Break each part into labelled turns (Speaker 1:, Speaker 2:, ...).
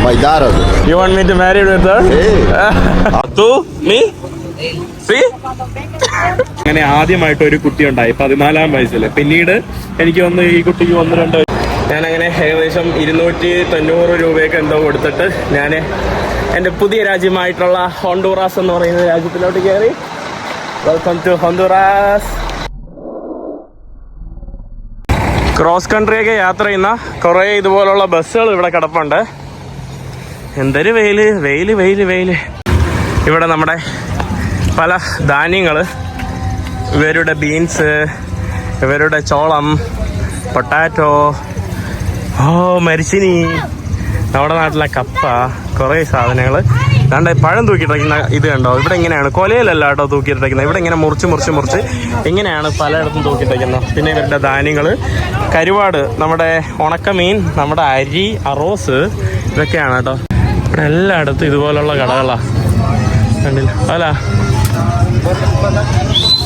Speaker 1: My daughter.
Speaker 2: You want me to marry with her? To me? See? അങ്ങനെ ആദ്യമായിട്ട് ഒരു കുട്ടി ഉണ്ടായി 14-ാം വയസ്സിൽ. പിന്നീട് എനിക്ക് വന്ന് ഈ കുട്ടിക്ക് 1-2 ഞാനങ്ങനെ ഏകദേശം 290 രൂപയൊക്കെ എന്തോ കൊടുത്തിട്ട് ഞാൻ എൻ്റെ പുതിയ രാജ്യമായിട്ടുള്ള ഹോണ്ടുറാസ് എന്ന് പറയുന്ന രാജ്യത്തിലോട്ട് കയറി. Welcome to Honduras. ക്രോസ് കൺട്രിയൊക്കെ യാത്ര ചെയ്യുന്ന കുറേ ഇതുപോലുള്ള ബസ്സുകൾ ഇവിടെ കിടപ്പുണ്ട്. എന്തൊരു വെയില്. ഇവിടെ നമ്മുടെ പല ധാന്യങ്ങൾ, ഇവരുടെ ബീൻസ്, ഇവരുടെ ചോളം, പൊട്ടാറ്റോ, മരിച്ചിനി, നമ്മുടെ നാട്ടിലെ കപ്പ, കുറേ സാധനങ്ങൾ. കണ്ട പഴം തൂക്കിയിട്ടിരിക്കുന്ന ഇത് കണ്ടോ? ഇവിടെ ഇങ്ങനെയാണ്, കൊലയിലല്ല കേട്ടോ തൂക്കിയിട്ടിരിക്കുന്നത്. ഇവിടെ ഇങ്ങനെ മുറിച്ച് ഇങ്ങനെയാണ് പലയിടത്തും തൂക്കിയിട്ടിരിക്കുന്നത്. പിന്നെ ഇവരുടെ ധാന്യങ്ങൾ, കരുവാട്, നമ്മുടെ ഉണക്കമീൻ, നമ്മുടെ അരി, അറോസ്, ഇതൊക്കെയാണ് കേട്ടോ. ഇവിടെ എല്ലായിടത്തും ഇതുപോലുള്ള കടകളാണ്, കണ്ടില്ല അല്ല?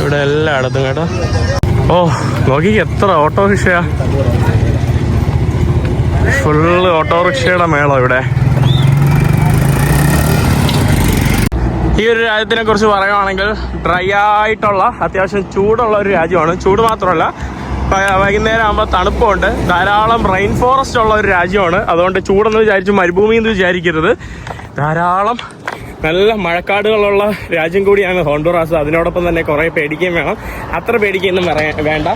Speaker 2: ഇവിടെ എല്ലായിടത്തും കേട്ടോ. ഓ നോക്കി എത്ര ഓട്ടോറിക്ഷയാ, ഫുള്ള് ഓട്ടോറിക്ഷയുടെ മേളം ഇവിടെ. ഈ ഒരു രാജ്യത്തിനെ കുറിച്ച് പറയുകയാണെങ്കിൽ ഡ്രൈ ആയിട്ടുള്ള അത്യാവശ്യം ചൂടുള്ള ഒരു രാജ്യമാണ്. ചൂട് മാത്രമല്ല, വൈകുന്നേരം ആകുമ്പോൾ തണുപ്പുണ്ട്. ധാരാളം റെയിൻ ഫോറസ്റ്റ് ഉള്ള ഒരു രാജ്യമാണ്. അതുകൊണ്ട് ചൂടെന്ന് വിചാരിച്ചു മരുഭൂമി എന്ന് വിചാരിക്കരുത്. ധാരാളം നല്ല മഴക്കാടുകളുള്ള രാജ്യം കൂടിയാണ് ഹോണ്ടുറാസ്. അതിനോടൊപ്പം തന്നെ കുറേ പേടിക്കുകയും വേണം. അത്ര പേടിക്കൊന്നും വേണ്ട.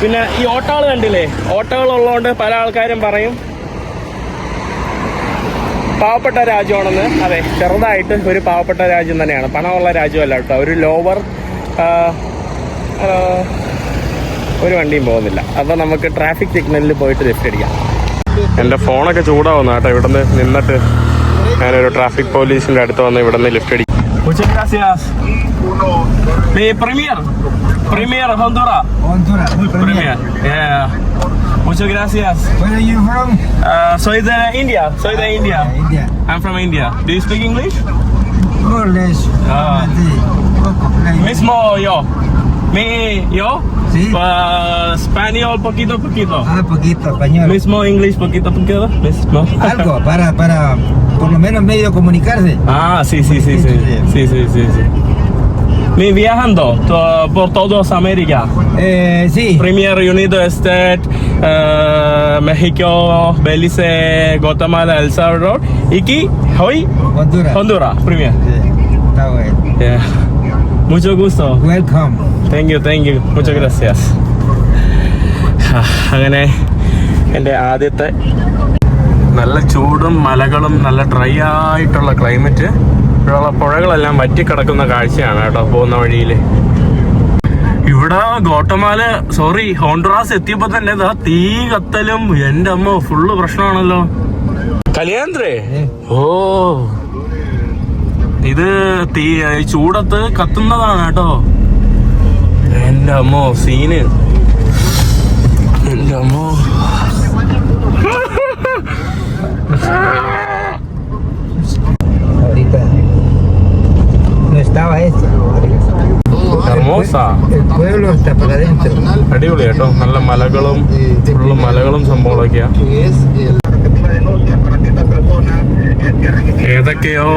Speaker 2: പിന്നെ ഈ ഓട്ടോകൾ കണ്ടില്ലേ? ഓട്ടോകൾ ഉള്ളതുകൊണ്ട് പല ആൾക്കാരും പറയും പാവപ്പെട്ട രാജ്യമാണെന്ന്. അതെ, ചെറുതായിട്ട് ഒരു പാവപ്പെട്ട രാജ്യം തന്നെയാണ്. പണമുള്ള രാജ്യമല്ല കേട്ടോ. ഒരു ലോവർ ഒരു വണ്ടിയും പോകുന്നില്ല. അപ്പോൾ നമുക്ക് ട്രാഫിക് സിഗ്നലിൽ പോയിട്ട് ലിഫ്റ്റ് അടിക്കാം. എൻ്റെ ഫോണൊക്കെ ചൂടാവുന്നു കേട്ടോ. ഇവിടെ നിന്ന് നിന്നിട്ട് ഞാനൊരു ട്രാഫിക് പോലീസിൻ്റെ അടുത്ത് വന്ന് ഇവിടെ നിന്ന് ലിഫ്റ്റ് അടിക്കും. Muchas gracias. Mi Premier Honduras. Premier. Yeah. Muchas gracias.
Speaker 3: Where are you from?
Speaker 2: Soy de India. India. I'm from India. Do you speak English?
Speaker 3: More or less.
Speaker 2: Mismo yo. Yo.
Speaker 3: Sí.
Speaker 2: Español poquito.
Speaker 3: Poquito, español.
Speaker 2: Mismo English poquito. Mismo.
Speaker 3: Algo para por lo menos medio comunicarse.
Speaker 2: Sí. Me viajando por todos América.
Speaker 3: Sí.
Speaker 2: Premier United States, México, Belice, Guatemala, El Salvador. Y aquí, hoy, Honduras. Premier.
Speaker 3: Sí. Está bueno.
Speaker 2: Yeah. Mucho gusto.
Speaker 3: Welcome.
Speaker 2: Thank you. Muchas gracias. അങ്ങനെ എൻ്റെ ആദ്യത്തെ നല്ല ചൂടും മലകളും നല്ല dry ആയിട്ടുള്ള climate, ഇവിടെയുള്ള പുഴകളെല്ലാം വറ്റിക്കിടക്കുന്ന കാഴ്ചയാണ് കേട്ടോ പോകുന്ന വഴിയിൽ. ഇവിടെ ഹോണ്ടുറാസ് എത്തിയപ്പോ തന്നെ തീ കത്തലും, എൻ്റെ അമ്മ ഫുള്ള് പ്രശ്നമാണല്ലോ. കല്യാന്ത്രേ, ഇത് തീ ചൂടത്ത് കത്തുന്നതാണ് കേട്ടോ. എൻ്റെ അമ്മോ സീന്, എൻ്റെ അമ്മോ.
Speaker 3: Ahorita no estaba esto.
Speaker 2: Hermosa.
Speaker 3: El pueblo está para adentro.
Speaker 2: അടിപൊളി കേട്ടോ. നല്ല മലകളും ഫുള്ള് മലകളും സംഭവങ്ങളൊക്കെയാ. ഏതൊക്കെയോ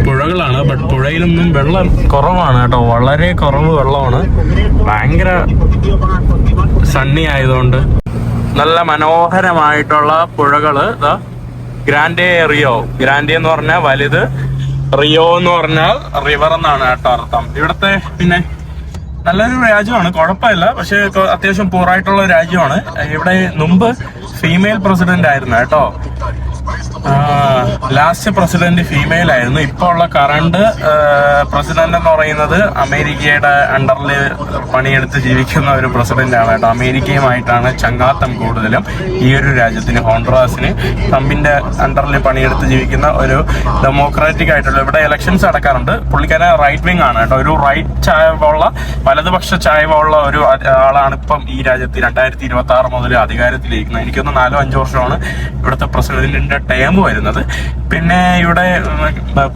Speaker 2: പുഴകളാണ്. ബട്ട് പുഴയിലൊന്നും വെള്ളം കുറവാണ് കേട്ടോ. വളരെ കുറവ് വെള്ളമാണ്. ഭയങ്കര സണ്ണി ആയതുകൊണ്ട് നല്ല മനോഹരമായിട്ടുള്ള പുഴകള്. Grande Rio. ഗ്രാൻഡേ എന്ന് പറഞ്ഞാൽ വലുത്, റിയോ എന്ന് പറഞ്ഞാൽ റിവർ എന്നാണ് കേട്ടോ അർത്ഥം. ഇവിടുത്തെ പിന്നെ നല്ലൊരു രാജ്യമാണ്, കുഴപ്പമില്ല. പക്ഷെ അത്യാവശ്യം പൂറായിട്ടുള്ള രാജ്യമാണ്. ഇവിടെ മുമ്പ് ഫീമെയിൽ പ്രസിഡന്റ് ആയിരുന്നു കേട്ടോ. ലാസ്റ്റ് പ്രസിഡന്റ് ഫീമെയിൽ ആയിരുന്നു. ഇപ്പൊ ഉള്ള കറണ്ട് പ്രസിഡന്റ് എന്ന് പറയുന്നത് അമേരിക്കയുടെ അണ്ടറിൽ പണിയെടുത്ത് ജീവിക്കുന്ന ഒരു പ്രസിഡന്റ് ആണ് കേട്ടോ. അമേരിക്കയുമായിട്ടാണ് ചങ്ങാത്തം കൂടുതലും ഈ ഒരു രാജ്യത്തിന്, ഹോണ്ടുറാസിന്. ട്രംപിന്റെ അണ്ടറിൽ പണിയെടുത്ത് ജീവിക്കുന്ന ഒരു ഡെമോക്രാറ്റിക് ആയിട്ടുള്ള, ഇവിടെ ഇലക്ഷൻസ് നടക്കാറുണ്ട്. പുള്ളിക്കാരൻ റൈറ്റ് വിങ് ആണ് കേട്ടോ. ഒരു റൈറ്റ് ചായവുള്ള, വലതുപക്ഷ ചായവുള്ള ഒരു ആളാണ് ഇപ്പം ഈ രാജ്യത്ത് 2026 മുതൽ അധികാരത്തിലിരിക്കുന്നത്. എനിക്കൊന്ന് 4-5 വർഷമാണ് ഇവിടുത്തെ പ്രസിഡന്റിന്റെ ടേം ഡാം വരുന്നത്. പിന്നെ ഇവിടെ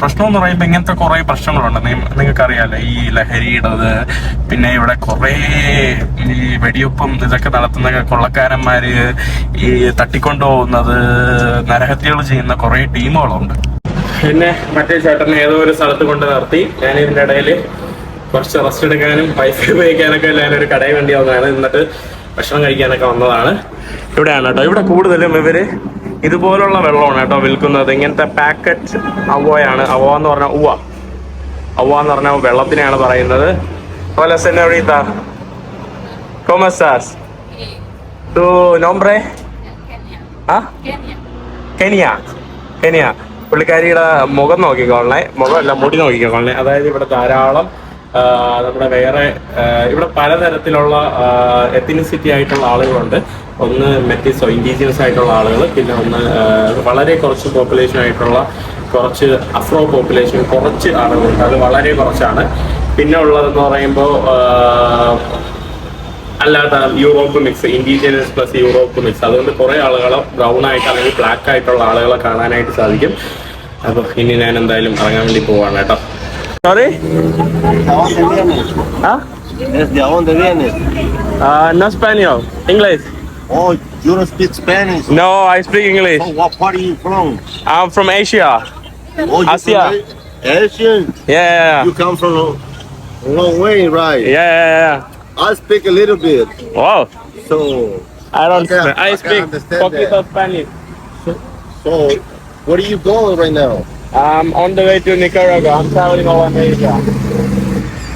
Speaker 2: പ്രശ്നം എന്ന് പറയുമ്പോൾ ഇങ്ങനത്തെ കുറെ പ്രശ്നങ്ങളുണ്ട്. നിങ്ങൾക്ക് അറിയാലോ, ഈ ലഹരിയുടേത്, പിന്നെ ഇവിടെ കുറെ ഈ വെടിയൊപ്പം ഇതൊക്കെ നടത്തുന്ന കൊള്ളക്കാരന്മാര്, ഈ തട്ടിക്കൊണ്ടുപോകുന്നത്, നരഹത്യകൾ ചെയ്യുന്ന കുറെ ടീമുകളുണ്ട്. പിന്നെ മറ്റേ ചേട്ടനെ ഏതോ ഒരു സ്ഥലത്ത് കൊണ്ട് നിർത്തി. ഞാൻ ഇതിന്റെ ഇടയിൽ കുറച്ച് റെസ്റ്റ് എടുക്കാനും പൈസ ഉപയോഗിക്കാനൊക്കെ ഞാനൊരു കടയിൽ വേണ്ടി വന്നതാണ്. എന്നിട്ട് ഭക്ഷണം കഴിക്കാനൊക്കെ വന്നതാണ്. ഇവിടെയാണ് കേട്ടോ. ഇവിടെ കൂടുതലും ഇവര് ഇതുപോലുള്ള വെള്ളമാണ് കേട്ടോ വിൽക്കുന്നത്. ഇങ്ങനത്തെ പാക്കറ്റ് അവോയാണ്. അവോ എന്ന് പറഞ്ഞാൽ അവ എന്ന് പറഞ്ഞാൽ വെള്ളത്തിനെയാണ് പറയുന്നത്. Hola señorita, ¿cómo estás? ¿Tu nombre? ¿Ah? Kenia. പുള്ളിക്കാരിയുടെ മുഖം നോക്കിക്കോളണേ, മുഖമല്ല മുടി നോക്കിക്കോളണേ. അതായത് ഇവിടെ ധാരാളം നമ്മുടെ വേറെ ഇവിടെ പലതരത്തിലുള്ള എത്തിനിസിറ്റി ആയിട്ടുള്ള ആളുകളുണ്ട്. ഒന്ന് മെറ്റിസോ ഇൻഡിജിനസ് ആയിട്ടുള്ള ആളുകൾ, പിന്നെ ഒന്ന് വളരെ കുറച്ച് പോപ്പുലേഷൻ ആയിട്ടുള്ള കുറച്ച് അഫ്രോ പോപ്പുലേഷൻ കുറച്ച് ആളുകളുണ്ട്. അത് വളരെ കുറച്ചാണ്. പിന്നെ ഉള്ളതെന്ന് പറയുമ്പോൾ അല്ലാത്ത Europe mix, indigenous plus Europe mix. അതുകൊണ്ട് കുറെ ആളുകളെ ബ്രൗൺ ആയിട്ട് അല്ലെങ്കിൽ ബ്ലാക്ക് ആയിട്ടുള്ള ആളുകളെ കാണാനായിട്ട് സാധിക്കും. അപ്പൊ ഇനി ഞാൻ എന്തായാലും ഇറങ്ങാൻ വേണ്ടി പോവാണ് കേട്ടോ. Sorry, no Spanish, English.
Speaker 1: Oh, you don't speak Spanish?
Speaker 2: No, I speak English.
Speaker 1: Oh, what part are you from?
Speaker 2: I'm from Asia.
Speaker 1: Oh, you
Speaker 2: Asia.
Speaker 1: from Asian?
Speaker 2: Yeah.
Speaker 1: You come from a long way, right?
Speaker 2: Yeah.
Speaker 1: I speak a little bit.
Speaker 2: Wow.
Speaker 1: So,
Speaker 2: I don't.
Speaker 1: I
Speaker 2: I
Speaker 1: can
Speaker 2: speak
Speaker 1: understand
Speaker 2: pocket
Speaker 1: that.
Speaker 2: of Spanish.
Speaker 1: so where are you going right now?
Speaker 2: I'm on the way to Nicaragua. I'm traveling over Asia.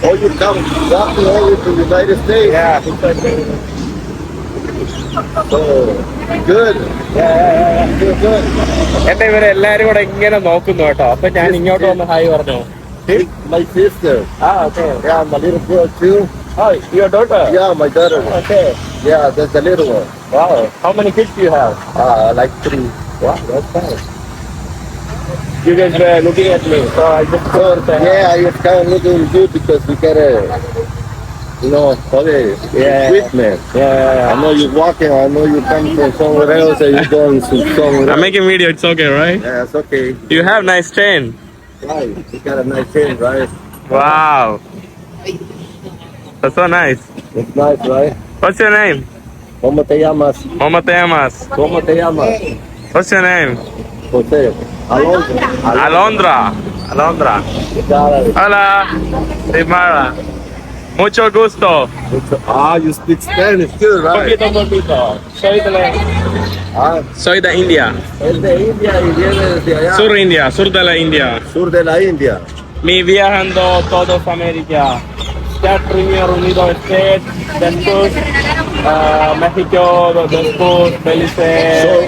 Speaker 1: Oh, you come walking over to the United States?
Speaker 2: Yeah. Exactly.
Speaker 1: So, good. Feel good.
Speaker 2: എന്നെ ഇവരെല്ലാരും കൂടെ ഇങ്ങനെ നോക്കുന്നു കേട്ടോ. അപ്പൊ ഞാൻ ഇങ്ങോട്ട് വന്ന് ഹായ് പറഞ്ഞു.
Speaker 1: My sister.
Speaker 2: Okay.
Speaker 1: Yeah, my little girl too.
Speaker 2: Oh, your daughter?
Speaker 1: Yeah, my daughter.
Speaker 2: Okay.
Speaker 1: Yeah, that's the little one.
Speaker 2: Wow. How many kids do you have?
Speaker 1: Like 3.
Speaker 2: Wow, that's nice. You guys were looking at me, so I just thought that.
Speaker 1: Yeah, I was kind of looking at you because we gotta, probably treatment.
Speaker 2: Yeah.
Speaker 1: I know you're walking. I know you're coming from somewhere else and you're going to somewhere
Speaker 2: I'm
Speaker 1: else.
Speaker 2: making video. It's okay, right?
Speaker 1: Yeah, it's okay.
Speaker 2: You have nice chain.
Speaker 1: Right. You got a nice chain, right?
Speaker 2: Wow. That's so nice.
Speaker 1: It's nice, right?
Speaker 2: What's your name?
Speaker 1: ¿Cómo te llamas?
Speaker 2: ¿Cómo te llamas?
Speaker 1: ¿Cómo te llamas?
Speaker 2: What's your name?
Speaker 1: José.
Speaker 2: Alondra. Hola. Dimara. Mucho gusto.
Speaker 1: You speak Spanish too, right?
Speaker 2: Poquito. Soy de India.
Speaker 1: Es de India y viene de allá.
Speaker 2: Sur de la India.
Speaker 1: Sur de la India.
Speaker 2: Me viajando todos América. Primero Unidos States, después México, después Belice,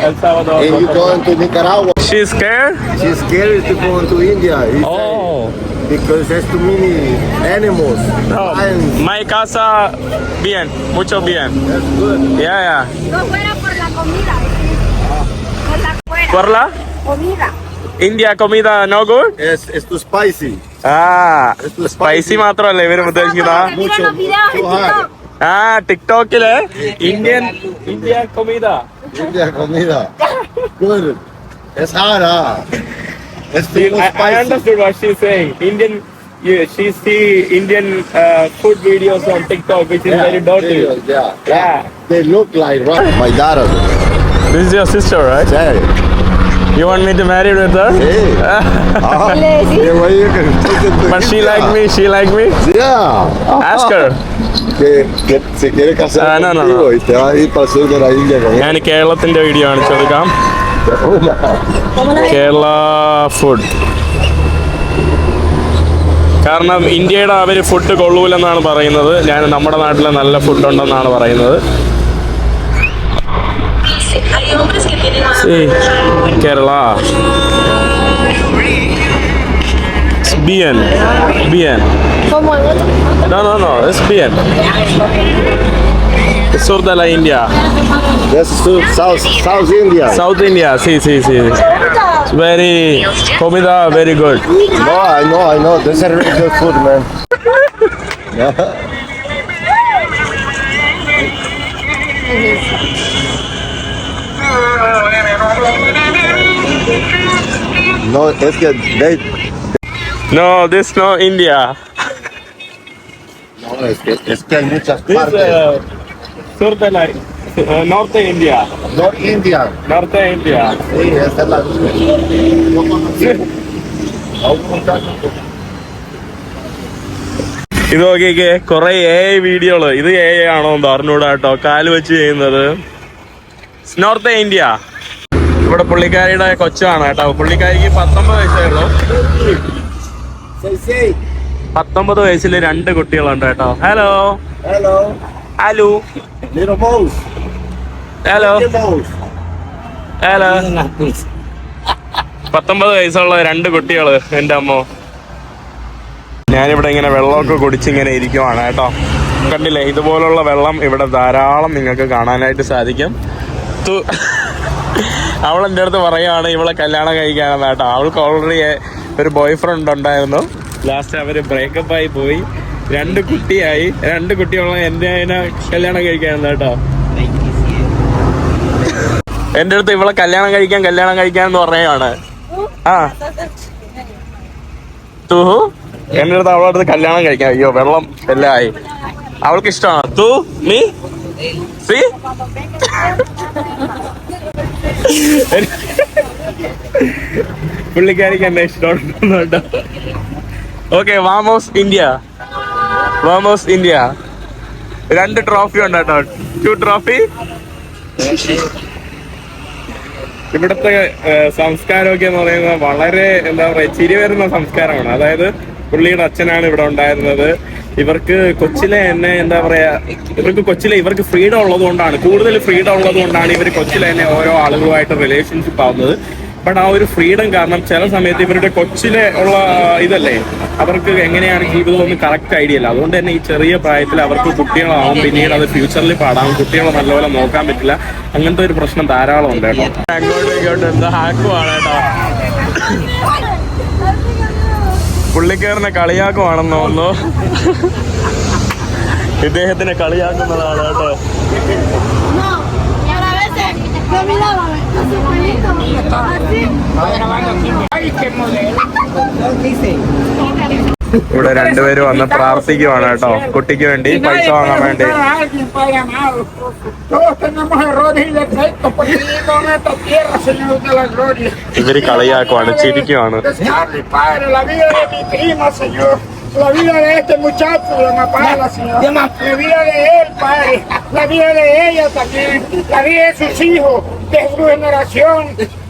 Speaker 2: El Salvador.
Speaker 1: And you going to Nicaragua?
Speaker 2: She's scared?
Speaker 1: She's scared to go into India. He
Speaker 2: Oh.
Speaker 1: said, because there's too many animals.
Speaker 2: No.
Speaker 1: Lions.
Speaker 2: My casa, bien, mucho bien.
Speaker 1: That's good.
Speaker 2: Yeah.
Speaker 4: No fuera por la comida. Por la fuera.
Speaker 2: ¿Por la
Speaker 4: Comida.
Speaker 2: India comida no good?
Speaker 1: It's too spicy.
Speaker 2: Spicy മാത്രമല്ല ഇവര് ഉദ്ദേശിക്കുന്ന.
Speaker 4: Mira los videos en TikTok.
Speaker 2: ടിക്ടോക്കില് India കൊമീദ.
Speaker 1: India comida. Good. It's hot, It's too
Speaker 2: I
Speaker 1: spicy.
Speaker 2: understood what she's saying. She see Indian food videos on TikTok, which is very dirty.
Speaker 1: Yeah. They look like right. My daughter.
Speaker 2: This is your sister, right?
Speaker 1: Sorry.
Speaker 2: You want me to marry with her?
Speaker 1: Hey. Yeah, well, you can take it to
Speaker 2: But she
Speaker 1: India.
Speaker 2: like me?
Speaker 1: Yeah.
Speaker 2: Ask her.
Speaker 1: Que se quiere casar
Speaker 2: No.
Speaker 1: contigo y te va a ir para el sur de la India con
Speaker 2: ഞാൻ കേരളത്തിന്റെ video കാണിച്ചു കൊടുക്കാം. Kerala food. കാരണം ഇന്ത്യയുടെ അവര് food കൊള്ളൂലെന്നാണ് പറയുന്നത്. ഞാൻ നമ്മുടെ നാട്ടിലെ നല്ല ഫുഡ് ഉണ്ടെന്നാണ് പറയുന്നത്. Sí, Kerala. Es bien.
Speaker 4: Como en otro.
Speaker 2: No, es bien. Es sur de la India.
Speaker 1: That's South India.
Speaker 2: South India, sí. It's very, comida very good.
Speaker 1: No, I know. That's a really good food, man. No, es que they...
Speaker 2: No, this no India.
Speaker 1: No, es que hay muchas
Speaker 2: This
Speaker 1: partes.
Speaker 2: sur de la North India.
Speaker 1: North India.
Speaker 2: North India.
Speaker 1: Sí, esa es la... Yo conocí a un muchacho que...
Speaker 2: ഇത് നോക്കിക്കേ കൊറേ വീഡിയോകള്. ഇത് ആണോ എന്ന് അറിഞ്ഞൂടാ കേട്ടോ. കാല് വെച്ച് ചെയ്യുന്നത്. North India. ഇവിടെ പുള്ളിക്കാരിയുടെ കൊച്ചാണ് കേട്ടോ. പുള്ളിക്കാരിക്ക് 19 വയസ്സേ ഉള്ളൂ. 19 വയസ്സിൽ 2 കുട്ടികളുണ്ട് കേട്ടോ. Hello
Speaker 1: Hello.
Speaker 2: Hello
Speaker 1: Little mouse.
Speaker 2: Hello
Speaker 1: Little mouse.
Speaker 2: Hello 19 വയസ്സുള്ള 2 കുട്ടികള് എന്റെ അമ്മോ. ഞാനിവിടെ ഇങ്ങനെ വെള്ളമൊക്കെ കുടിച്ചിങ്ങനെ ഇരിക്കുവാണ് കേട്ടോ. കണ്ടില്ലേ, ഇതുപോലുള്ള വെള്ളം ഇവിടെ ധാരാളം നിങ്ങൾക്ക് കാണാനായിട്ട് സാധിക്കും. അവൾ എൻ്റെ അടുത്ത് പറയുകയാണ് ഇവളെ കല്യാണം കഴിക്കാനെന്ന് കേട്ടോ. അവൾക്ക് ഓൾറെഡി ഒരു ബോയ് ഫ്രണ്ട് ഉണ്ടായിരുന്നു. ലാസ്റ്റ് അവര് ബ്രേക്കപ്പ് ആയി പോയി. 2 കുട്ടിയായി. 2 കുട്ടിയുള്ള എന്റെ അതിനെ കല്യാണം കഴിക്കാനെന്ന് കേട്ടോ. എൻ്റെ അടുത്ത് ഇവളെ കല്യാണം കഴിക്കാന്ന് പറയുകയാണ്. ആ തൂഹു എന്റെ അടുത്ത് അവളുടെ അടുത്ത് കല്യാണം കഴിക്കാം. അയ്യോ വെള്ളം എല്ലാം ആയി. അവൾക്ക് ഇഷ്ടമാണ്. തൂ നീ സി പുള്ളിക്കാരിക്ക് എന്നെ ഇഷ്ടമുണ്ടോ? ഓക്കെ, വാമോസ് ഇന്ത്യ. 2 ട്രോഫി ഉണ്ട് കേട്ടോ. 2 ട്രോഫി. ഇവിടുത്തെ സംസ്കാരമൊക്കെ എന്ന് പറയുന്നത് വളരെ എന്താ പറയാ ചിരി വരുന്ന സംസ്കാരമാണ്. അതായത് പുള്ളിയുടെ അച്ഛനാണ് ഇവിടെ ഉണ്ടായിരുന്നത്. ഇവർക്ക് കൊച്ചിലെ തന്നെ എന്താ പറയാ ഇവർക്ക് ഫ്രീഡം ഉള്ളത് കൊണ്ടാണ്, കൂടുതൽ ഫ്രീഡം ഉള്ളത് കൊണ്ടാണ് ഇവർ കൊച്ചിലെ തന്നെ ഓരോ ആളുകളുമായിട്ട് റിലേഷൻഷിപ്പ് ആവുന്നത്. ബട്ട് ആ ഒരു ഫ്രീഡം കാരണം ചില സമയത്ത് ഇവരുടെ കൊച്ചിലെ ഉള്ള ഇതല്ലേ, അവർക്ക് എങ്ങനെയാണ് ജീവിതം ഒന്ന് കറക്റ്റ് ഐഡിയ അല്ല. അതുകൊണ്ട് തന്നെ ഈ ചെറിയ പ്രായത്തിൽ അവർക്ക് കുട്ടികളാവും. പിന്നീട് അത് ഫ്യൂച്ചറിൽ പാടാവും. കുട്ടികളെ നല്ലപോലെ നോക്കാൻ പറ്റില്ല. അങ്ങനത്തെ ഒരു പ്രശ്നം ധാരാളം ഉണ്ട് കേട്ടോ. അങ്ങോട്ടും ഇങ്ങോട്ടും എന്താ ഹാക്കുവാണ് കേട്ടോ. പുള്ളിക്കാരനെ കളിയാക്കുവാണെന്ന് തോന്നുന്നു. ഇദ്ദേഹത്തിനെ കളിയാക്കുന്നതാണ് കേട്ടോ.
Speaker 4: Me miraban así bonito, así.
Speaker 2: ഇവിടെ 2 പേര് വന്ന് പ്രാർത്ഥിക്കുവാണ് കേട്ടോ. കുട്ടിക്ക് വേണ്ടി പൈസ വാങ്ങാൻ വേണ്ടി. ഇവര് കളിയാക്കുവാണ്, ചിരിക്കുവാണ്.
Speaker 5: La vida de este muchacho, de Mapala, Señor. La vida de él, Padre. La vida de ella también. La vida de sus hijos, de su generación,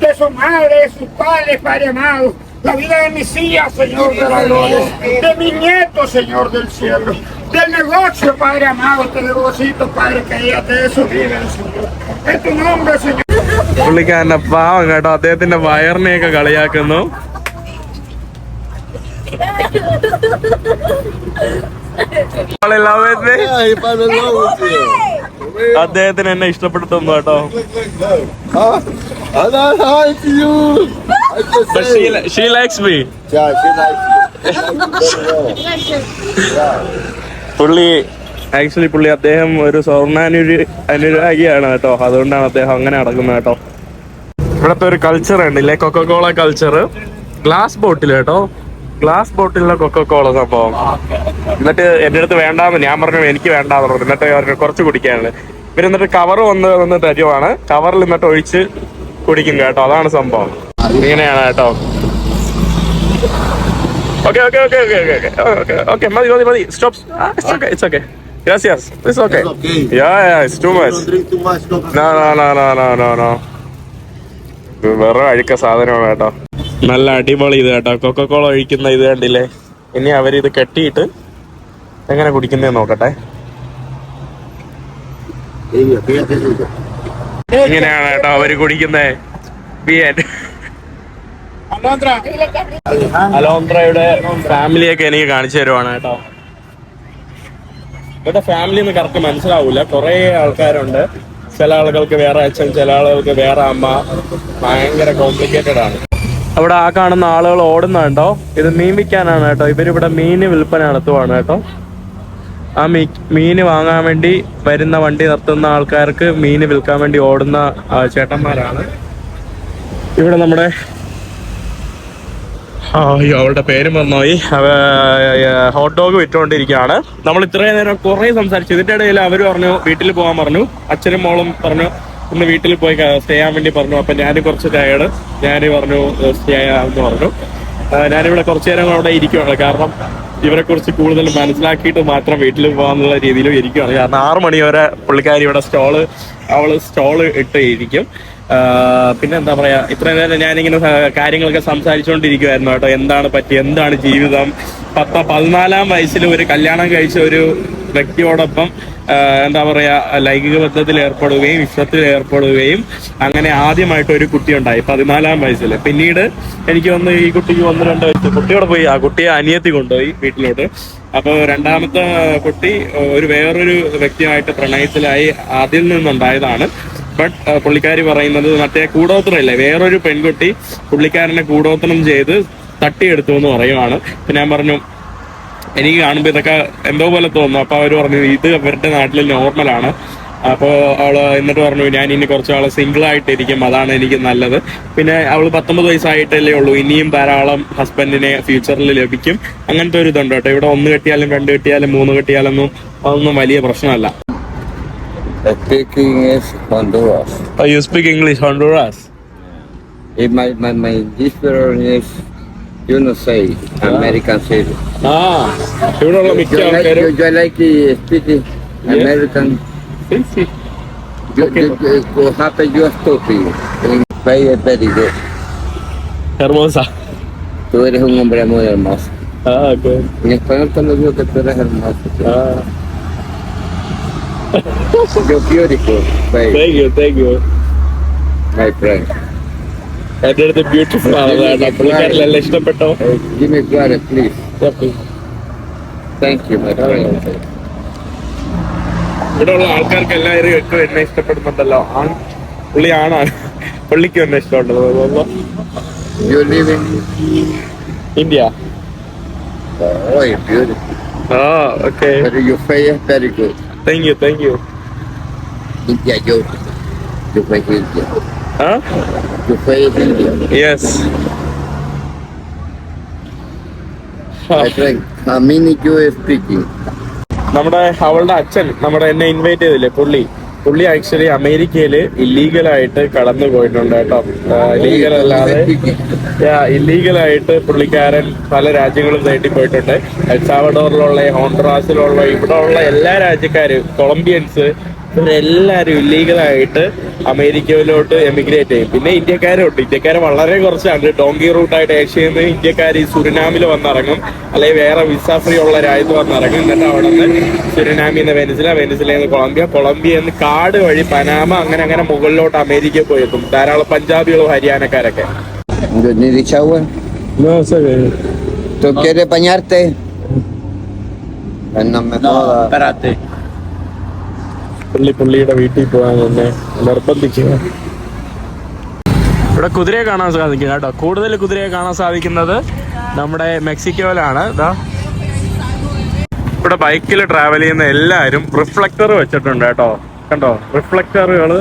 Speaker 5: de su madre, de sus padres, Padre amado. La vida de mis hijas, Señor de la gloria. De mis nietos, Señor del cielo. Del negocio, Padre amado. Este negocito, Padre, que ella de eso vive, Señor. En tu nombre, Señor.
Speaker 2: പുള്ളിക്കാരന്റെ പാവം കേട്ടോ. അദ്ദേഹത്തിന്റെ വയറിനെയൊക്കെ കളിയാക്കുന്നു. അദ്ദേഹത്തിന് എന്നെ ഇഷ്ടപ്പെടുത്തുന്നു കേട്ടോ. She likes me.
Speaker 1: Yeah, she likes you.
Speaker 2: പുള്ളി അദ്ദേഹം ഒരു സ്വർണ്ണാനുരാഗിയാണ് കേട്ടോ. അതുകൊണ്ടാണ് അദ്ദേഹം അങ്ങനെ നടക്കുന്നത് കേട്ടോ. ഇവിടത്തെ ഒരു കൾച്ചർ ഉണ്ടല്ലേ, കൊക്കക്കോള കൾച്ചർ. ഗ്ലാസ് ബോട്ടിൽ കേട്ടോ. ഗ്ലാസ് ബോട്ടിലുള്ള കൊക്കക്കോള സംഭവം. എന്നിട്ട് എന്റെ അടുത്ത് വേണ്ടാന്ന് ഞാൻ പറഞ്ഞു, എനിക്ക് വേണ്ടാന്ന് പറഞ്ഞു. എന്നിട്ട് അവർക്ക് കുറച്ച് കുടിക്കാനുണ്ട്. എന്നിട്ട് കവർ വന്ന് തരുവാണ്. കവറിൽ എന്നിട്ട് ഒഴിച്ച് കുടിക്കും കേട്ടോ. അതാണ് സംഭവം. ഇങ്ങനെയാണ് കേട്ടോ. ഓക്കെ മതി. Stop. It's okay. Yes. It's okay. Yeah, it's too much.
Speaker 1: Don't drink too much.
Speaker 2: No. വേറെ അഴുക്ക സാധനമാണ് കേട്ടോ. നല്ല അടിപൊളി ഇത് കേട്ടോ. കൊക്കക്കോള ഒഴിക്കുന്ന ഇത് കണ്ടില്ലേ. ഇനി അവരിത് കെട്ടിയിട്ട് എങ്ങനെ കുടിക്കുന്നതെന്ന് നോക്കട്ടെ. ഇങ്ങനെയാണ് കേട്ടോ അവര് കുടിക്കുന്നത്. അലോന്ത്രയുടെ ഫാമിലിയൊക്കെ എനിക്ക് കാണിച്ചു തരുവാണ് കേട്ടോ. ഇവരുടെ ഫാമിലി ഒന്ന് കറക്റ്റ് മനസ്സിലാവൂല. കുറെ ആൾക്കാരുണ്ട്. ചില ആളുകൾക്ക് വേറെ അച്ഛൻ, ചില ആളുകൾക്ക് വേറെ അമ്മ. ഭയങ്കര കോംപ്ലിക്കേറ്റഡ് ആണ്. അവിടെ ആ കാണുന്ന ആളുകൾ ഓടുന്നുണ്ടോ, ഇത് മീൻ വിൽക്കാനാണ് കേട്ടോ. ഇവരിവിടെ മീന് വിൽപ്പന നടത്തുവാണ് കേട്ടോ. ആ മീന് വാങ്ങാൻ വേണ്ടി വരുന്ന വണ്ടി നിർത്തുന്ന ആൾക്കാർക്ക് മീന് വിൽക്കാൻ വേണ്ടി ഓടുന്ന ചേട്ടന്മാരാണ്. ഇവിടെ നമ്മുടെ അവളുടെ പേര് മറന്നുപോയി. ഹോട്ട് ഡോഗ് വിറ്റുകൊണ്ടിരിക്കുകയാണ്. നമ്മൾ ഇത്രയും നേരം കുറേ സംസാരിച്ചു. ഇതിന്റെ ഇടയിൽ അവർ പറഞ്ഞു വീട്ടിൽ പോകാൻ പറഞ്ഞു. അച്ഛനും മോളും പറഞ്ഞു ഇന്ന് വീട്ടിൽ പോയി സ്റ്റേ ചെയ്യാൻ വേണ്ടി പറഞ്ഞു. അപ്പൊ ഞാൻ കുറച്ച് ടയേർഡ്, ഞാൻ പറഞ്ഞു സ്റ്റേ ചെയ്യാമെന്ന് പറഞ്ഞു. ഞാനിവിടെ കുറച്ചു നേരം അവിടെ ഇരിക്കുകയാണ്. കാരണം ഇവരെ കുറിച്ച് കൂടുതൽ മനസ്സിലാക്കിയിട്ട് മാത്രം വീട്ടിൽ പോകാന്നുള്ള രീതിയിലും ഇരിക്കുകയാണ്. കാരണം 6 മണി വരെ പുള്ളിക്കാരി ഇവിടെ സ്റ്റോള് ഇട്ട് ഇരിക്കും. പിന്നെ എന്താ പറയാ, ഇത്രയും നേരം ഞാനിങ്ങനെ കാര്യങ്ങളൊക്കെ സംസാരിച്ചുകൊണ്ടിരിക്കുവായിരുന്നു കേട്ടോ. എന്താണ് പറ്റി, എന്താണ് ജീവിതം, 14-ാം വയസ്സിൽ ഒരു കല്യാണം കഴിച്ച ഒരു വ്യക്തിയോടൊപ്പം എന്താ പറയാ ലൈംഗിക ബന്ധത്തിൽ ഏർപ്പെടുകയും ഇഷ്ടത്തിൽ ഏർപ്പെടുകയും അങ്ങനെ ആദ്യമായിട്ട് ഒരു കുട്ടി ഉണ്ടായി 14-ാം വയസ്സിൽ. പിന്നീട് എനിക്ക് വന്ന് ഈ കുട്ടിക്ക് 1-2 വയസ്സ് കുട്ടിയോടെ പോയി. ആ കുട്ടിയെ അനിയത്തി കൊണ്ടുപോയി വീട്ടിലോട്ട്. അപ്പോൾ രണ്ടാമത്തെ കുട്ടി വേറൊരു വ്യക്തിയുമായിട്ട് പ്രണയത്തിലായി. അതിൽ നിന്നുണ്ടായതാണ്. ബട്ട് പുള്ളിക്കാരി പറയുന്നത് മറ്റേ കൂടോത്രമില്ലേ, വേറൊരു പെൺകുട്ടി പുള്ളിക്കാരനെ കൂടോത്രം ചെയ്ത് തട്ടിയെടുത്തു എന്ന് പറയുവാണ്. പിന്നെ ഞാൻ പറഞ്ഞു എനിക്ക് കാണുമ്പോൾ ഇതൊക്കെ എന്തോ പോലെ തോന്നുന്നു. അപ്പൊ അവര് പറഞ്ഞു ഇത് അവരുടെ നാട്ടിൽ നോർമലാണ്. അപ്പോൾ അവള് എന്നിട്ട് പറഞ്ഞു ഞാൻ ഇനി കുറച്ചാള് സിംഗിൾ ആയിട്ടിരിക്കും, അതാണ് എനിക്ക് നല്ലത്. പിന്നെ അവള് 19 വയസ്സായിട്ടല്ലേ ഉള്ളൂ, ഇനിയും ധാരാളം ഹസ്ബൻഡിനെ ഫ്യൂച്ചറിൽ ലഭിക്കും. അങ്ങനത്തെ ഒരു ഇതുണ്ട് കേട്ടോ. ഇവിടെ 1 കെട്ടിയാലും 2 കെട്ടിയാലും 3 കെട്ടിയാലൊന്നും അതൊന്നും വലിയ പ്രശ്നമല്ല.
Speaker 1: I speak English Honduras.
Speaker 2: Oh, you speak English Honduras?
Speaker 1: My different is, you know, say American city.
Speaker 2: ഇവിടെയുള്ള മിക്ക ആൾക്കാരും
Speaker 1: You like speaking American. What happened? You are stupid. Very good.
Speaker 2: hermosa.
Speaker 1: Tú eres un hombre muy hermoso.
Speaker 2: Okay.
Speaker 1: En español te lo digo que tú eres hermoso. You're beautiful, baby.
Speaker 2: Thank you.
Speaker 1: My friend.
Speaker 2: എന്റെ അടുത്ത് beautiful ആണ്. പുള്ളിക്കാരിലെല്ലാം ഇഷ്ടപ്പെട്ടോ?
Speaker 1: Give me water, please. Thank you, my friend.
Speaker 2: ഇവിടെയുള്ള ആൾക്കാർക്ക് എല്ലാവരും എന്നെ ഇഷ്ടപ്പെടുന്നുണ്ടല്ലോ. പുള്ളി ആണാണ്, പുള്ളിക്കും എന്നെ ഇഷ്ടമുണ്ടല്ലോ.
Speaker 1: You live in
Speaker 2: India.
Speaker 1: Oh, you're beautiful.
Speaker 2: Okay.
Speaker 1: But your face is very good.
Speaker 2: Thank you.
Speaker 1: India, you face India. You face India.
Speaker 2: Yes.
Speaker 1: My friend, how many you are speaking?
Speaker 2: അവളുടെ അച്ഛൻ എന്നെ invite ചെയ്തില്ലേ, പുള്ളി actually അമേരിക്കയില് ഇല്ലീഗലായിട്ട് കടന്നു പോയിട്ടുണ്ട് കേട്ടോ. ഇല്ലീഗലായിട്ട് പുള്ളിക്കാരൻ പല രാജ്യങ്ങളും തേടി പോയിട്ടുണ്ട്. എൽസാവഡോറിലുള്ള, ഹോണ്ടറാസിലുള്ള, ഇവിടെ ഉള്ള എല്ലാ രാജ്യക്കാരും, കൊളംബിയൻസ്, ഇവരെല്ലാവരും ഇല്ലീഗലായിട്ട് അമേരിക്കയിലോട്ട് എമിഗ്രേറ്റ് ചെയ്യും. പിന്നെ ഇന്ത്യക്കാരുണ്ട്. ഇന്ത്യക്കാർ വളരെ കുറച്ചാണ്. ഡോങ്കി റൂട്ടായിട്ട് ഏഷ്യയിൽ നിന്ന് ഇന്ത്യക്കാർ ഈ സുരിനാമിൽ വന്നിറങ്ങും, അല്ലെങ്കിൽ വേറെ വിസ ഫ്രീ ഉള്ള രാജ്യത്ത് വന്നിറങ്ങും. എന്നിട്ട് അവിടെ നിന്ന് സുരിനാമിൽ നിന്ന് വെനിസിലയിൽ നിന്ന് കൊളംബിയ എന്ന് കാട് വഴി പനാമ അങ്ങനെ മുകളിലോട്ട് അമേരിക്ക പോയി എത്തും. ധാരാളം പഞ്ചാബികളും ഹരിയാനക്കാരൊക്കെ.
Speaker 1: ¿Tú quieres bañarte? No me jodas.
Speaker 2: Espérate. പുള്ളിയുടെ വീട്ടിൽ പോകാൻ എന്നെ നിർബന്ധിക്കുക. ഇവിടെ കുതിരയെ കാണാൻ സാധിക്കും കേട്ടോ. കൂടുതൽ കുതിരയെ കാണാൻ സാധിക്കുന്നത് നമ്മുടെ മെക്സിക്കോയിലാണ്. ഇവിടെ ബൈക്കിൽ ട്രാവൽ ചെയ്യുന്ന എല്ലാവരും റിഫ്ലക്ടർ വെച്ചിട്ടുണ്ട് കേട്ടോ. കണ്ടോ, റിഫ്ലക്ടറുകൾ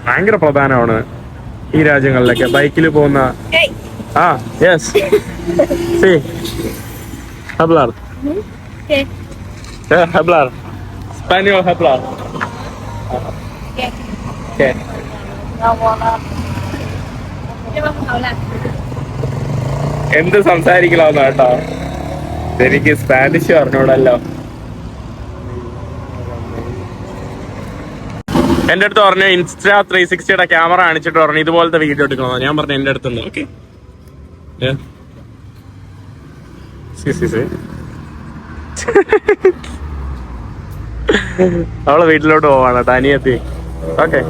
Speaker 2: ഭയങ്കര പ്രധാനമാണ് ഈ രാജ്യങ്ങളിലൊക്കെ. ബൈക്കിൽ പോകുന്ന യെസ് ഹബ്ലാർ ഹബ്ലാർ സ്പാനിയോ ഹബ്ലാർ. എന്ത് സംസാരിക്കലാന്ന് കേട്ടോ. എനിക്ക് സ്പാനിഷ് അറിഞ്ഞൂടല്ലോ. എന്റെ അടുത്ത് പറഞ്ഞു ഇൻസ്റ്റാ 360യുടെ ക്യാമറ കാണിച്ചിട്ട് പറഞ്ഞു ഇതുപോലത്തെ വീഡിയോ എടുക്കണോ. ഞാൻ പറഞ്ഞു എന്റെ അടുത്തുണ്ട്. ഓക്കെ, അവളെ വീട്ടിലോട്ട് പോവാണ് കേട്ടോ, അനിയത്തി. ഓക്കെ,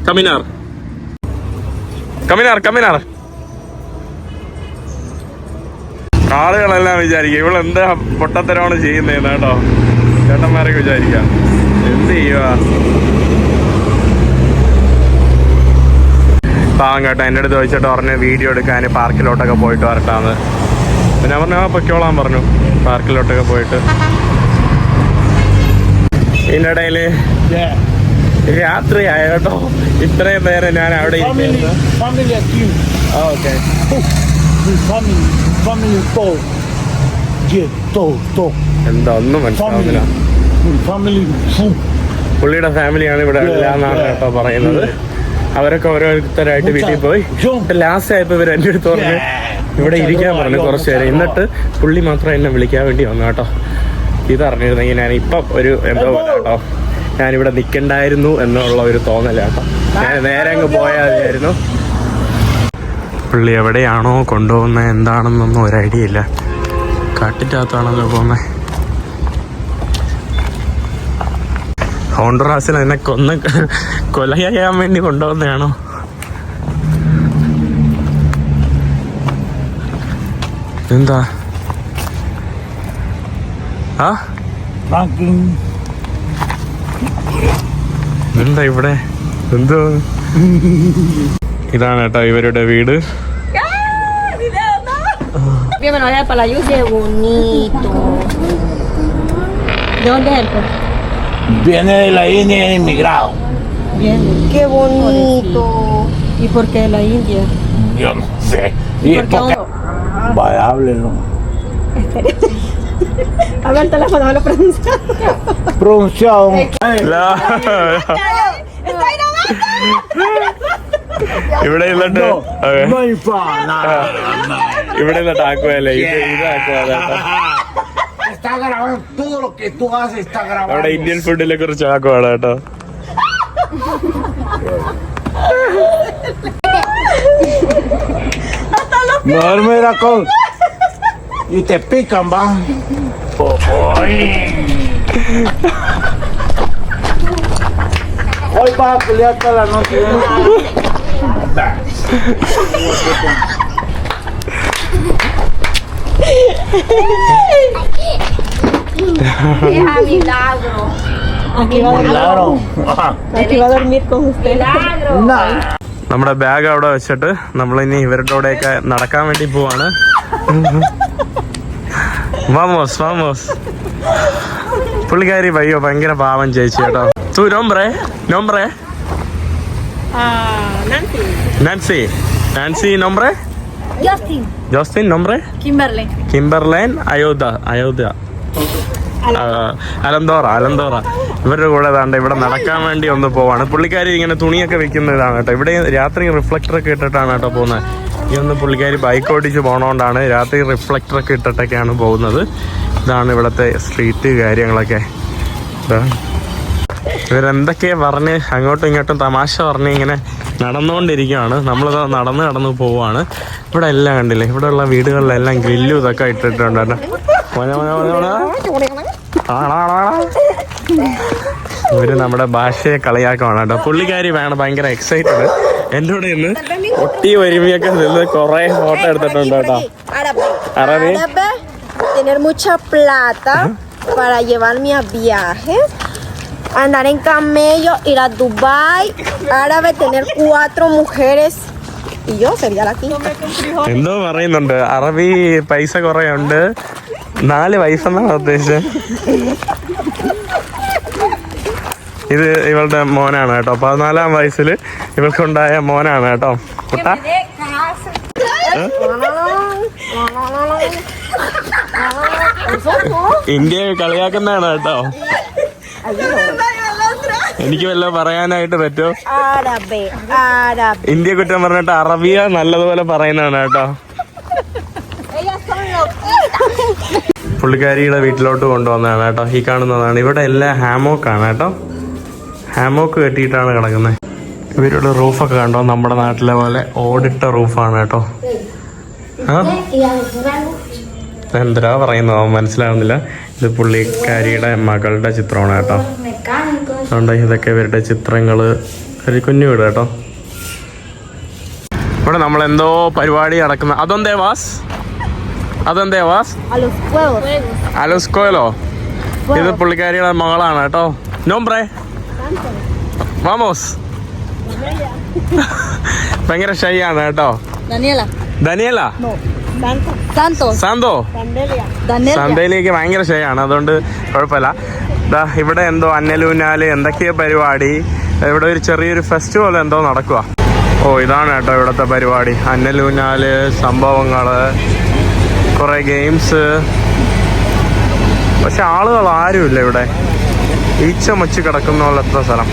Speaker 2: കമിനാർ. ആളുകളെല്ലാം വിചാരിക്കും ഇവളെന്താ പൊട്ടത്തരമാണ് ചെയ്യുന്നതെന്ന് കേട്ടോ. ചേട്ടന്മാരൊക്കെ വിചാരിക്കാം എന്ത് ചെയ്യുക. പാവം കേട്ടോ. എൻ്റെ അടുത്ത് ചോദിച്ചിട്ട് പറഞ്ഞ് വീഡിയോ എടുക്കാൻ പാർക്കിലോട്ടൊക്കെ പോയിട്ട് വരട്ടാന്ന്. പിന്നെ പറഞ്ഞു പൊയ്ക്കോളാൻ പറഞ്ഞു പാർക്കിലോട്ടൊക്കെ പോയിട്ട്. ഇതിൻ്റെ ഇടയിൽ രാത്രിയായ കേട്ടോ. ഇത്രയും നേരം ഞാൻ അവിടെ ഇരിക്കുന്നു.
Speaker 1: Family aquí.
Speaker 2: Okay.
Speaker 1: Family todo. Yeah, todo.
Speaker 2: എന്താ ഒന്നും മനസ്സിലാവുന്നില്ല.
Speaker 1: Family.
Speaker 2: പുള്ളിയുടെ ഫാമിലിയാണ് ഇവിടെ ഇല്ലാന്നാണ് കേട്ടോ പറയുന്നത്. അവരൊക്കെ ഓരോരുത്തരായിട്ട് വീട്ടിൽ പോയി. ലാസ്റ്റ് ആയപ്പോ ഇവർ എൻ്റെ അടുത്ത് പറഞ്ഞു ഇവിടെ ഇരിക്കാൻ പറഞ്ഞു കുറച്ചു നേരം. എന്നിട്ട് പുള്ളി മാത്രം എന്നെ വിളിക്കാൻ വേണ്ടി വന്നു കേട്ടോ. ഇതറിഞ്ഞിരുന്നെങ്കിൽ ഞാൻ ഇപ്പം ഒരു എന്തോ പോലെ കേട്ടോ, ഞാനിവിടെ നിൽക്കണ്ടായിരുന്നു എന്നുള്ള ഒരു തോന്നല കേട്ടോ. ഞാൻ നേരെ അങ്ങ് പോയായിരുന്നു. പുള്ളി എവിടെയാണോ കൊണ്ടുപോകുന്നത് എന്താണെന്നൊന്നും ഒരു ഐഡിയ ഇല്ല. കാട്ടിറ്റകത്താണല്ലോ പോകുന്നത്. ഹോണ്ടറാസിൽ എന്നെ കൊല ചെയ്യാൻ വേണ്ടി കൊണ്ടുപോകുന്നതാണോ? എന്താ എന്താ ഇവിടെ എന്തോ? ഇതാണ് കേട്ടോ ഇവരുടെ വീട്.
Speaker 4: Bienvenido allá para la lluvia, bonito. ¿De dónde es él?
Speaker 1: Viene de la India inmigrado.
Speaker 4: Bien. Qué bonito. ¿Y por qué la India?
Speaker 1: Yo no sé.
Speaker 4: ¿Y por qué uno?
Speaker 1: Vaya, háblelo.
Speaker 4: A ver el teléfono, me lo pronuncia.
Speaker 1: Pronunciado.
Speaker 2: ഇവിടെ ഇരുന്നിട്ട്
Speaker 1: No hay para nada.
Speaker 2: ഇവിടെ ഇരുന്നിട്ട് ആക്കുവല്ലേ ഇതാക്കുവാ.
Speaker 1: Está grabando todo lo que tú haces, está grabando.
Speaker 2: അവിടെ Indian ഫുഡിനെ കുറിച്ച് ആക്കുവാണ് കേട്ടോ.
Speaker 1: Mejor me da con. Y te pican, va. Hoy vas a pelear toda la noche.
Speaker 4: Es milagro. Aquí va a dormir.
Speaker 1: Claro.
Speaker 4: Aquí va a dormir con usted. Milagro.
Speaker 1: No.
Speaker 2: നമ്മുടെ bag അവിടെ വെച്ചിട്ട് നമ്മളിനി ഇവരുടെ കൂടെയൊക്കെ നടക്കാൻ വേണ്ടി പോവാണ്. വാമോസ് വാമോസ്. പുള്ളിക്കാരി പയ്യോ ഭയങ്കര പാവം ചേച്ചി കേട്ടോ. തു നോംബ്രേ നോംബ്രേ നാൻസി നാൻസി നോംബ്രേ ജോസ്റ്റിൻ നോംബ്രേ കിംബർലൈൻ അയോധ്യ അലന്തോറ. ഇവരുടെ കൂടെ താണ്ട് ഇവിടെ നടക്കാൻ വേണ്ടി ഒന്ന് പോവാണ്. പുള്ളിക്കാരി ഇങ്ങനെ തുണിയൊക്കെ വെക്കുന്നതാണ് കേട്ടോ. ഇവിടെ രാത്രി റിഫ്ലക്ടറൊക്കെ ഇട്ടിട്ടാണ് കേട്ടോ പോകുന്നത്. ഈ ഒന്ന് പുള്ളിക്കാരി ബൈക്ക് ഓടിച്ച് പോകണോണ്ടാണ് രാത്രി റിഫ്ലക്ടറൊക്കെ ഇട്ടിട്ടൊക്കെയാണ് പോകുന്നത്. ഇതാണ് ഇവിടുത്തെ സ്ട്രീറ്റ് കാര്യങ്ങളൊക്കെ. ഇവരെന്തൊക്കെയാ പറഞ്ഞ് അങ്ങോട്ടും ഇങ്ങോട്ടും തമാശ പറഞ്ഞ് ഇങ്ങനെ നടന്നുകൊണ്ടിരിക്കുകയാണ്. നമ്മളിത് നടന്ന് പോവാണ്. ഇവിടെ എല്ലാം കണ്ടില്ലേ, ഇവിടെ ഉള്ള വീടുകളിലെല്ലാം ഗ്രില്ലും ഇതൊക്കെ ഇട്ടിട്ടുണ്ട് കേട്ടോ. ഇവര് നമ്മുടെ ഭാഷയെ കളിയാക്കുവാണ് കേട്ടോ. പുള്ളിക്കാരി വേണം ഭയങ്കര എക്സൈറ്റഡ്. എൻ്റെ കൂടെ ഇന്ന് ഒട്ടി ഒരുമിയൊക്കെ നിന്ന് കുറെ ഫോട്ടോ എടുത്തിട്ടുണ്ട് കേട്ടോ.
Speaker 4: Árabe, tener mucha plata para llevarme a viajes, andar en camello, ir a Dubai. Árabe, tener 4 mujeres y yo sería la quinta.
Speaker 2: എന്തോ പറയുന്നുണ്ട്. അറബി പൈസ കുറെ ഉണ്ട്. 4 വയസ്സെന്നാണ് ഉദ്ദേശിച്ചത്. ഇത് ഇവളുടെ മോനാണ് കേട്ടോ. 14-ാം വയസ്സിൽ ഇവൾക്കുണ്ടായ മോനാണ് കേട്ടോ. കുട്ട ഇന്ത്യ കളിയാക്കുന്നതാണ് കേട്ടോ. എനിക്ക് വല്ല പറയാനായിട്ട് പറ്റുമോ? ഇന്ത്യ കുറ്റം പറഞ്ഞിട്ട് അറബിയ നല്ലതുപോലെ പറയുന്നതാണ് കേട്ടോ. പുള്ളിക്കാരിയുടെ വീട്ടിലോട്ട് കൊണ്ടുവന്നതാണ് കേട്ടോ. ഈ കാണുന്നതാണ്. ഇവിടെ എല്ലാം ഹാമോക്കാണ് കേട്ടോ. ഹാമോക്ക് കെട്ടിയിട്ടാണ് കിടക്കുന്നത്. ഇവരുടെ റൂഫൊക്കെ കണ്ടോ, നമ്മുടെ നാട്ടിലെ പോലെ ഓടിട്ട റൂഫാണ് കേട്ടോ. എന്താ പറയുന്നോ മനസ്സിലാവുന്നില്ല. ഇത് പുള്ളിക്കാരിയുടെ മകളുടെ ചിത്രമാണ് കേട്ടോ. അതുകൊണ്ട് ഇതൊക്കെ ഇവരുടെ ചിത്രങ്ങള്. ഒരു കുഞ്ഞു വീട് കേട്ടോ. ഇവിടെ നമ്മളെന്തോ പരിപാടി നടക്കുന്ന. അതെന്തേ വാസ് അലോസ്കോയിലോ? ഇത് പുള്ളിക്കാരിയുടെ മകളാണ് കേട്ടോ. നോംബ്രേ വാമോസ്. ഭയങ്കര ഷൈ ആണ് കേട്ടോ. ദനിയല സാന്തോ സന്ദേലിക്ക് ഭയങ്കര ഷൈ ആണ്. അതുകൊണ്ട് കുഴപ്പമില്ല. ഇവിടെ എന്തോ അന്നലൂനാല് എന്തൊക്കെയോ പരിപാടി. ഇവിടെ ഒരു ചെറിയൊരു ഫെസ്റ്റിവൽ എന്തോ നടക്കുക. ഓ ഇതാണ് കേട്ടോ ഇവിടുത്തെ പരിപാടി. അന്നലൂനാല് സംഭവങ്ങള്, കുറെ ഗെയിംസ്. പക്ഷെ ആളുകൾ ആരുമില്ല ഇവിടെ. ഈച്ച മുച്ച് കിടക്കുന്ന പോലത്തെ സ്ഥലം.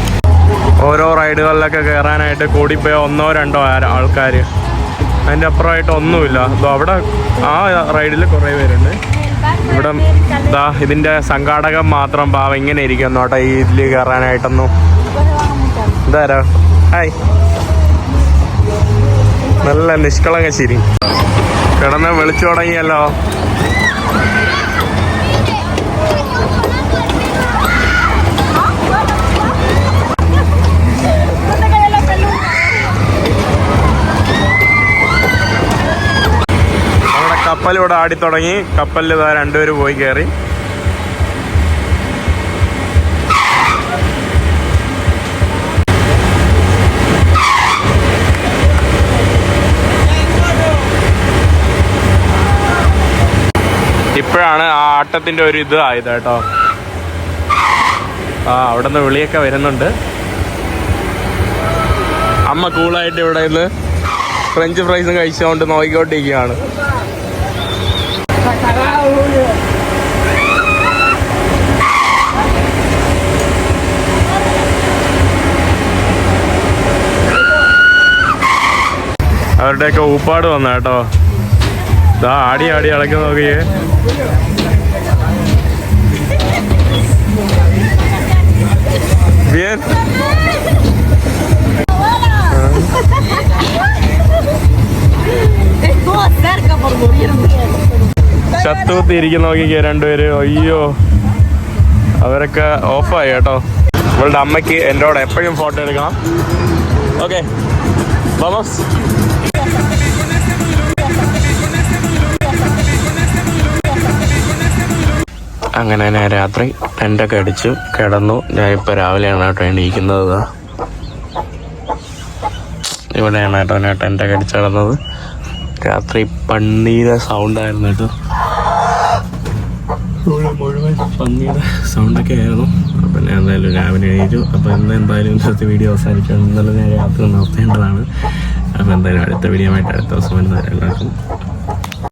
Speaker 2: ഓരോ റൈഡുകളിലൊക്കെ കയറാനായിട്ട് കൂടിപ്പോയ 1-2 ആൾക്കാർ. അതിൻ്റെ അപ്പുറമായിട്ട് ഒന്നുമില്ല. അവിടെ ആ റൈഡിൽ കുറേ പേരുണ്ട്. ഇവിടെ ഇതിൻ്റെ സംഘാടകൻ മാത്രം പാവം ഇങ്ങനെ ഇരിക്കുന്നു കേട്ടോ ഈ ഇതിൽ കയറാനായിട്ടൊന്നും. ഇതാരോ ഹായ്, നല്ല നിഷ്കളങ്ക ചിരി. കിടന്ന് വിളിച്ചു തുടങ്ങിയല്ലോ. നമ്മുടെ കപ്പലിവിടെ ആടിത്തുടങ്ങി. കപ്പലിൽ 2 പേര് പോയി കയറി. ഇപ്പോഴാണ് ആ ആട്ടത്തിന്റെ ഒരു ഇത് ആയത് കേട്ടോ. അവിടെ നിന്ന് വിളിയൊക്കെ വരുന്നുണ്ട്. അമ്മ കൂളായിട്ട് ഇവിടെ നിന്ന് ഫ്രഞ്ച് ഫ്രൈസും കഴിച്ചുകൊണ്ട് നോക്കിക്കൊണ്ടിരിക്കുകയാണ്. അവരുടെയൊക്കെ ഊപ്പാട് വന്ന കേട്ടോ. ആടി ആടി ഇളക്കി നോക്കിയേ. Bien. ചത്തുകുത്തിയിരിക്കുന്ന നോക്കിക്കേ 2 പേര്. അയ്യോ, അവരൊക്കെ ഓഫായി കേട്ടോ. ഇവളുടെ അമ്മയ്ക്ക് എൻ്റെ കൂടെ എപ്പോഴും ഫോട്ടോ എടുക്കണം. ഓക്കെ വമോസ്. അങ്ങനെ ഞാൻ രാത്രി ടെൻ്റൊക്കെ അടിച്ചു കിടന്നു. ഞാനിപ്പോൾ രാവിലെയാണ് കേട്ടോ എണീക്കുന്നത്. ഇവിടെയാണ് കേട്ടോ ഞാൻ ടെൻ്റൊക്കെ അടിച്ച് കിടന്നത്. രാത്രി പന്നീരെ സൗണ്ടായിരുന്നു കേട്ടോ. ഇവിടെ മുഴുവൻ പന്നിയുടെ സൗണ്ടൊക്കെ ആയിരുന്നു. അപ്പം ഞാൻ എന്തായാലും രാവിലെ എണീറ്റു. അപ്പോൾ ഇന്ന് എന്തായാലും ഇന്നത്തെ വീഡിയോ അവസാനിക്കണം. ഇന്നലെ ഞാൻ രാത്രി നിർത്തേണ്ടതാണ്. അപ്പോൾ എന്തായാലും അടുത്ത വീഡിയോ ആയിട്ട് അടുത്ത ദിവസം വരുന്നവരെല്ലാവർക്കും